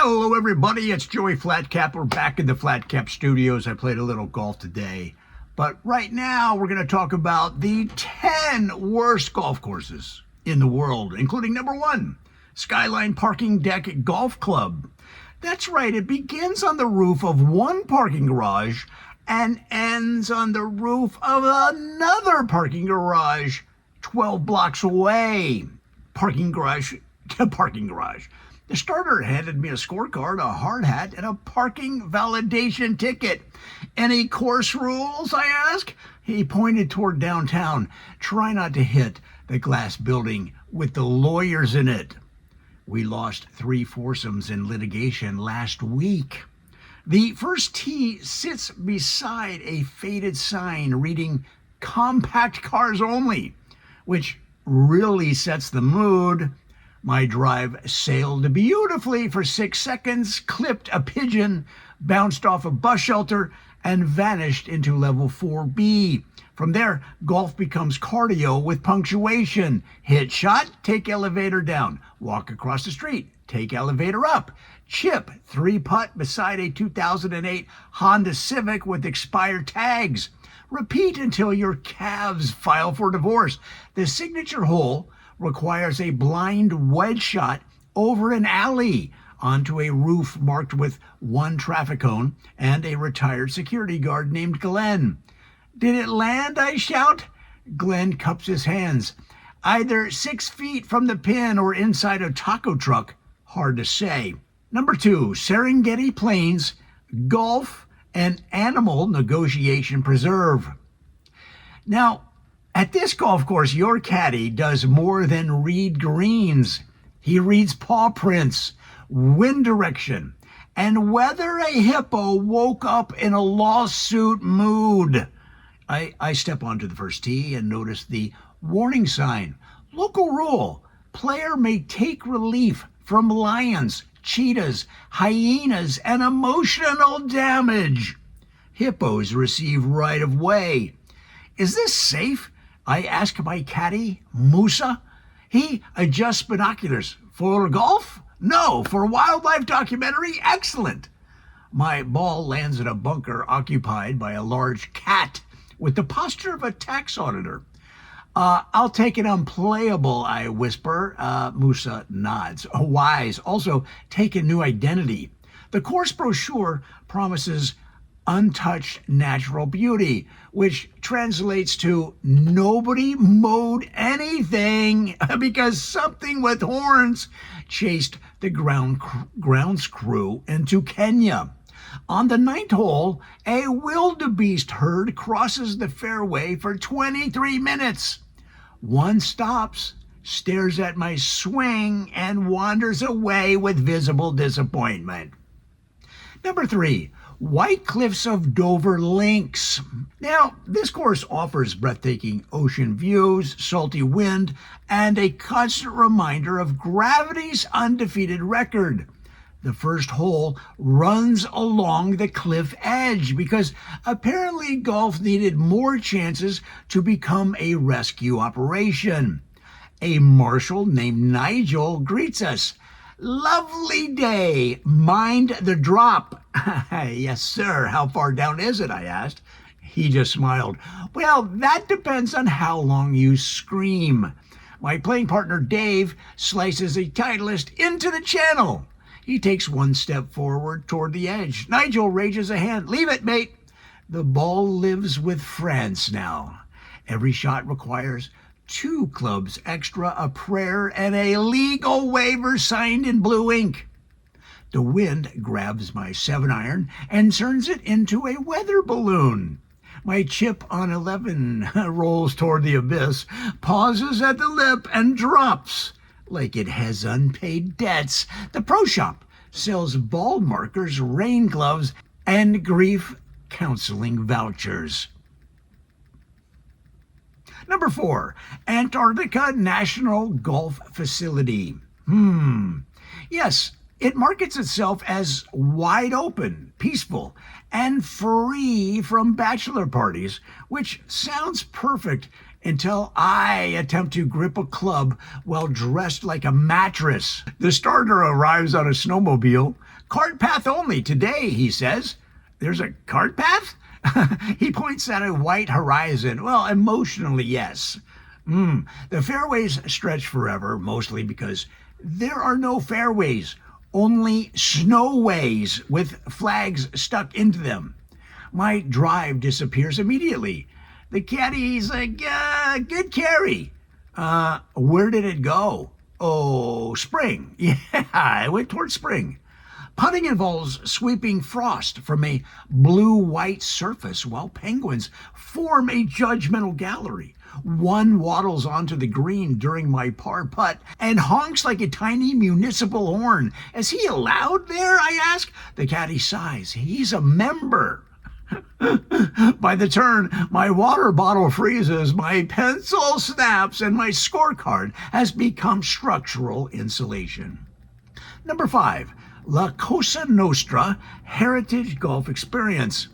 Hello, everybody. It's Joey Flatcap. We're back in the Flatcap studios. I played a little golf today. But right now, we're going to talk about the 10 worst golf courses in the world, including number 1, Skyline Parking Deck Golf Club. That's right. It begins on the roof of one parking garage and ends on the roof of another parking garage 12 blocks away. Parking garage to parking garage. The starter handed me a scorecard, a hard hat, and a parking validation ticket. Any course rules, I asked? He pointed toward downtown. Try not to hit the glass building with the lawyers in it. We lost 3 foursomes in litigation last week. The first tee sits beside a faded sign reading compact cars only, which really sets the mood. My drive sailed beautifully for 6 seconds, clipped a pigeon, bounced off a bus shelter, and vanished into level 4B. From there, golf becomes cardio with punctuation. Hit shot, take elevator down. Walk across the street, take elevator up. Chip, 3-putt beside a 2008 Honda Civic with expired tags. Repeat until your calves file for divorce. The signature hole requires a blind wedge shot over an alley onto a roof marked with 1 traffic cone and a retired security guard named Glenn. Did it land? I shout. Glenn cups his hands. Either 6 feet from the pin or inside a taco truck. Hard to say. Number 2, Serengeti Plains Golf and Animal Negotiation Preserve. Now, at this golf course, your caddy does more than read greens. He reads paw prints, wind direction, and whether a hippo woke up in a lawsuit mood. I step onto the first tee and notice the warning sign. Local rule, player may take relief from lions, cheetahs, hyenas, and emotional damage. Hippos receive right of way. Is this safe? I ask my caddy, Musa. He adjusts binoculars. For golf? No. For wildlife documentary? Excellent. My ball lands in a bunker occupied by a large cat with the posture of a tax auditor. I'll take an unplayable, I whisper. Musa nods. Wise. Also, take a new identity. The course brochure promises untouched natural beauty, which translates to nobody mowed anything because something with horns chased the grounds crew into Kenya. On the 9th hole, a wildebeest herd crosses the fairway for 23 minutes. One stops, stares at my swing, and wanders away with visible disappointment. Number 3, White Cliffs of Dover Links. Now, this course offers breathtaking ocean views, salty wind, and a constant reminder of gravity's undefeated record. The first hole runs along the cliff edge because apparently golf needed more chances to become a rescue operation. A marshal named Nigel greets us. Lovely day. Mind the drop. Yes, sir. How far down is it? I asked. He just smiled. Well, that depends on how long you scream. My playing partner, Dave, slices a Titleist into the channel. He takes 1 step forward toward the edge. Nigel raises a hand. Leave it, mate. The ball lives with France now. Every shot requires 2 clubs extra, a prayer, and a legal waiver signed in blue ink. The wind grabs my 7-iron and turns it into a weather balloon. My chip on 11 rolls toward the abyss, pauses at the lip, and drops like it has unpaid debts. The pro shop sells ball markers, rain gloves, and grief counseling vouchers. Number 4, Antarctica National Golf Facility. Yes, it markets itself as wide open, peaceful, and free from bachelor parties, which sounds perfect until I attempt to grip a club while dressed like a mattress. The starter arrives on a snowmobile. Cart path only today, he says. There's a cart path? He points at a white horizon. Well, emotionally, yes. The fairways stretch forever, mostly because there are no fairways, only snowways with flags stuck into them. My drive disappears immediately. The caddie's like, good carry. Where did it go? Oh, spring. Yeah, it went towards spring. Putting involves sweeping frost from a blue-white surface while penguins form a judgmental gallery. One waddles onto the green during my par putt and honks like a tiny municipal horn. Is he allowed there, I ask? The caddy sighs. He's a member. By the turn, my water bottle freezes, my pencil snaps, and my scorecard has become structural insulation. Number 5. La Cosa Nostra Heritage Golf Experience.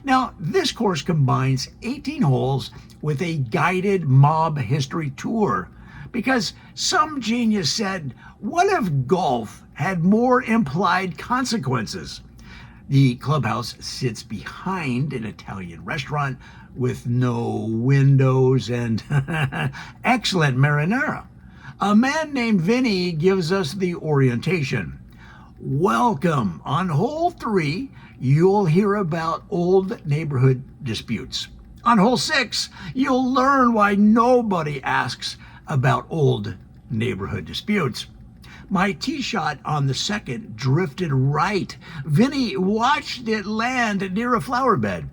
Now, this course combines 18 holes with a guided mob history tour because some genius said, what if golf had more implied consequences? The clubhouse sits behind an Italian restaurant with no windows and excellent marinara. A man named Vinny gives us the orientation. Welcome. On hole 3, you'll hear about old neighborhood disputes. On hole 6, you'll learn why nobody asks about old neighborhood disputes. My tee shot on the second drifted right. Vinny watched it land near a flower bed.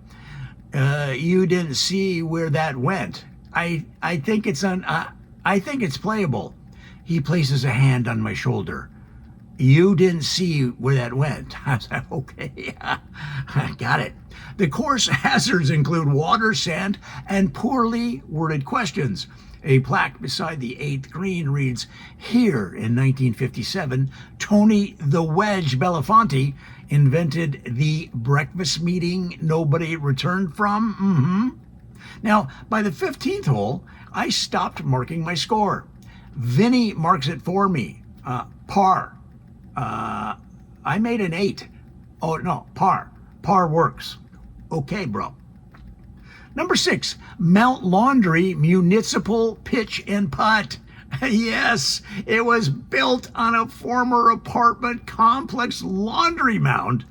You didn't see where that went. I think it's playable. He places a hand on my shoulder. You didn't see where that went. I was like, okay, I got it. The course hazards include water, sand, and poorly worded questions. A plaque beside the 8th green reads, here in 1957, Tony the Wedge Belafonte invented the breakfast meeting nobody returned from. Now, by the 15th hole, I stopped marking my score. Vinny marks it for me. Par. I made an 8. Oh, no, par. Par works. Okay, bro. Number 6, Mount Laundry Municipal Pitch and Putt. Yes, it was built on a former apartment complex laundry mound,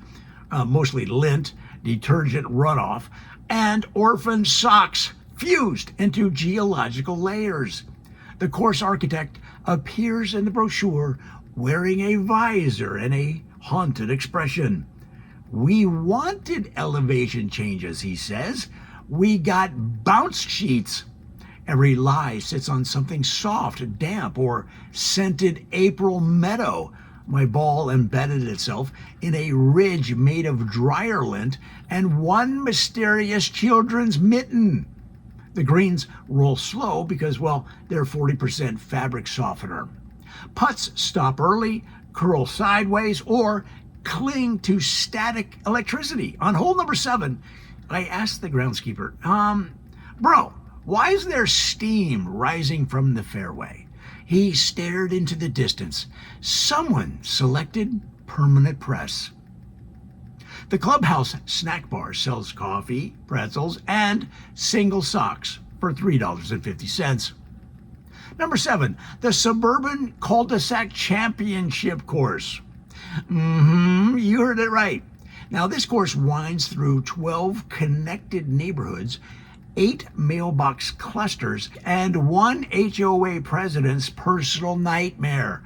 mostly lint, detergent runoff, and orphan socks fused into geological layers. The course architect appears in the brochure wearing a visor and a haunted expression. We wanted elevation changes, he says. We got bounce sheets. Every lie sits on something soft, damp, or scented April meadow. My ball embedded itself in a ridge made of dryer lint and one mysterious children's mitten. The greens roll slow because, well, they're 40% fabric softener. Putts stop early, curl sideways, or cling to static electricity. On hole number 7, I asked the groundskeeper, bro, why is there steam rising from the fairway? He stared into the distance. Someone selected permanent press. The clubhouse snack bar sells coffee, pretzels, and single socks for $3.50. Number 7, the Suburban Cul-de-sac Championship course. You heard it right. Now, this course winds through 12 connected neighborhoods, 8 mailbox clusters, and 1 HOA president's personal nightmare.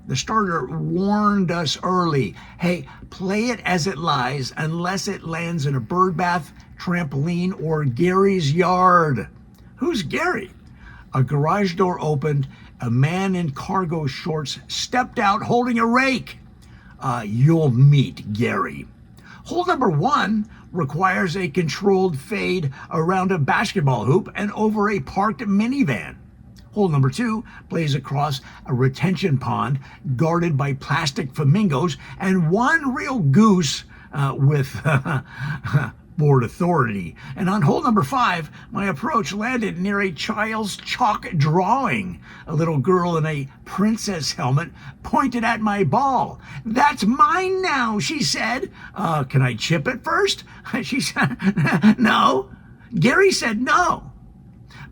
The starter warned us early, hey, play it as it lies unless it lands in a birdbath, trampoline, or Gary's yard. Who's Gary? A garage door opened, a man in cargo shorts stepped out holding a rake. You'll meet Gary. Hole number 1 requires a controlled fade around a basketball hoop and over a parked minivan. Hole number 2 plays across a retention pond guarded by plastic flamingos and one real goose with board authority. And on hole number 5, my approach landed near a child's chalk drawing. A little girl in a princess helmet pointed at my ball. "That's mine now," she said. Can I chip it first?" She said, "No." Gary said no.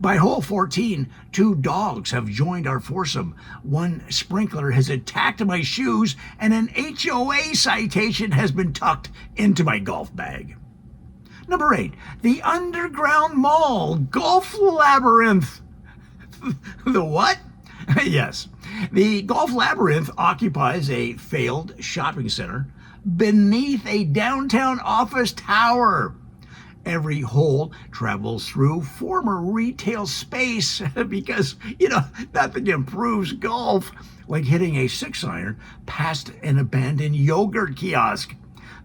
By hole 14, 2 dogs have joined our foursome. One sprinkler has attacked my shoes, and an HOA citation has been tucked into my golf bag. Number 8, the underground mall golf labyrinth. The what? Yes, the golf labyrinth occupies a failed shopping center beneath a downtown office tower. Every hole travels through former retail space because, nothing improves golf like hitting a 6-iron past an abandoned yogurt kiosk.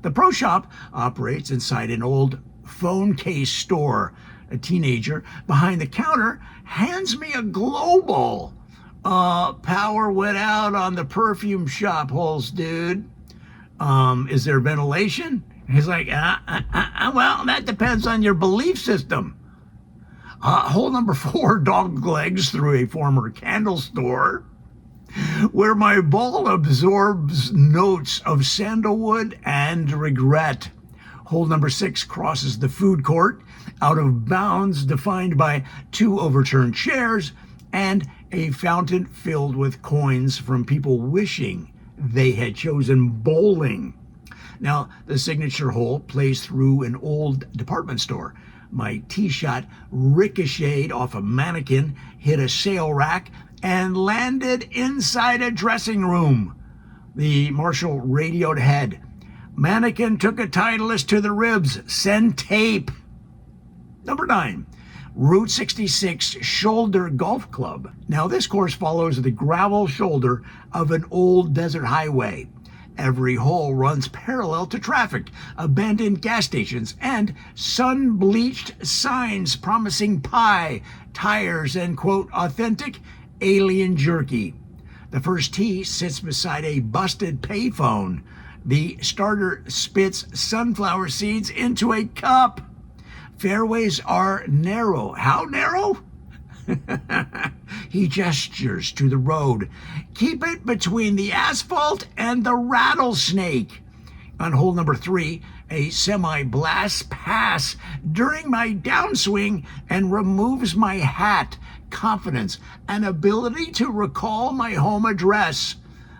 The pro shop operates inside an old phone case store. A teenager behind the counter hands me a glow ball. Power went out on the perfume shop holes, dude. Is there ventilation? He's like, well, that depends on your belief system. Hole number 4, dog legs through a former candle store, where my ball absorbs notes of sandalwood and regret. Hole number 6 crosses the food court, out of bounds defined by 2 overturned chairs and a fountain filled with coins from people wishing they had chosen bowling. Now, the signature hole plays through an old department store. My tee shot ricocheted off a mannequin, hit a sale rack, and landed inside a dressing room. The marshal radioed ahead. "Mannequin took a Titleist to the ribs. Send tape." Number 9, Route 66 Shoulder Golf Club. Now, this course follows the gravel shoulder of an old desert highway. Every hole runs parallel to traffic, abandoned gas stations, and sun-bleached signs promising pie, tires, and, quote, authentic alien jerky. The first tee sits beside a busted payphone. The starter spits sunflower seeds into a cup. Fairways are narrow. How narrow? He gestures to the road. "Keep it between the asphalt and the rattlesnake." On hole number 3, a semi-blast pass during my downswing and removes my hat, confidence, and ability to recall my home address.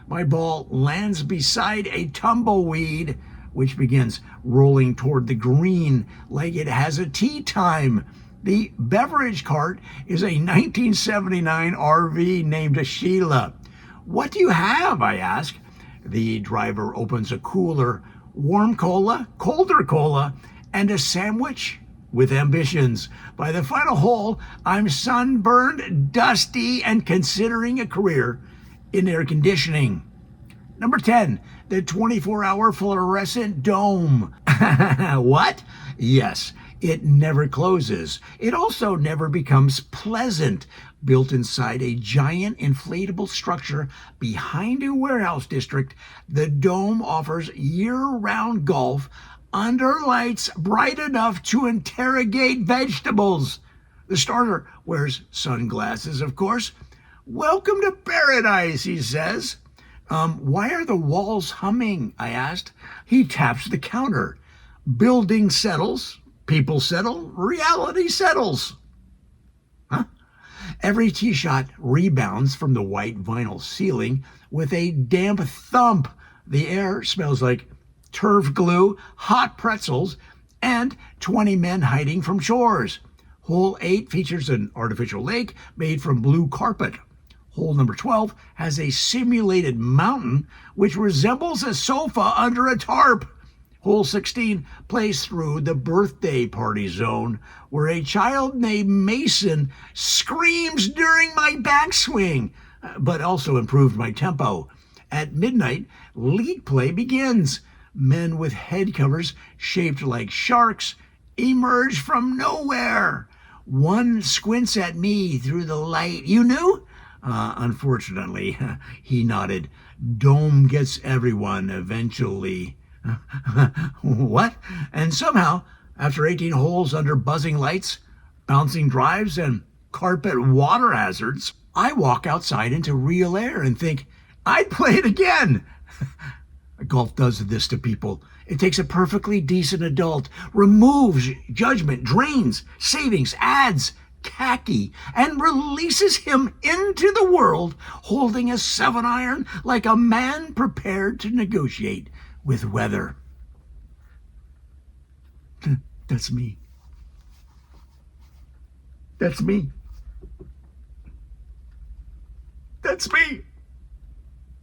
My ball lands beside a tumbleweed, which begins rolling toward the green like it has a tea time. The beverage cart is a 1979 RV named Sheila. "What do you have?" I ask. The driver opens a cooler, warm cola, colder cola, and a sandwich with ambitions. By the final hole, I'm sunburned, dusty, and considering a career in air conditioning. Number 10, the 24-hour fluorescent dome. What? Yes, it never closes. It also never becomes pleasant. Built inside a giant inflatable structure behind a warehouse district, the dome offers year-round golf under lights bright enough to interrogate vegetables. The starter wears sunglasses, of course. "Welcome to paradise," he says. Why are the walls humming?" I asked. He taps the counter. "Building settles, people settle, reality settles." Huh? Every tee shot rebounds from the white vinyl ceiling with a damp thump. The air smells like turf glue, hot pretzels, and 20 men hiding from chores. Hole 8 features an artificial lake made from blue carpet. Hole number 12 has a simulated mountain which resembles a sofa under a tarp. Hole 16 plays through the birthday party zone, where a child named Mason screams during my backswing, but also improved my tempo. At midnight, league play begins. Men with head covers shaped like sharks emerge from nowhere. One squints at me through the light. "You knew?" Unfortunately, he nodded. "Dome gets everyone eventually." What? And somehow After 18 holes under buzzing lights, bouncing drives, and carpet water hazards, I walk outside into real air and think, I'd play it again. Golf does this to people. It takes a perfectly decent adult, removes judgment, drains savings, adds khaki, and releases him into the world holding a 7-iron like a man prepared to negotiate with weather. That's me. That's me. That's me.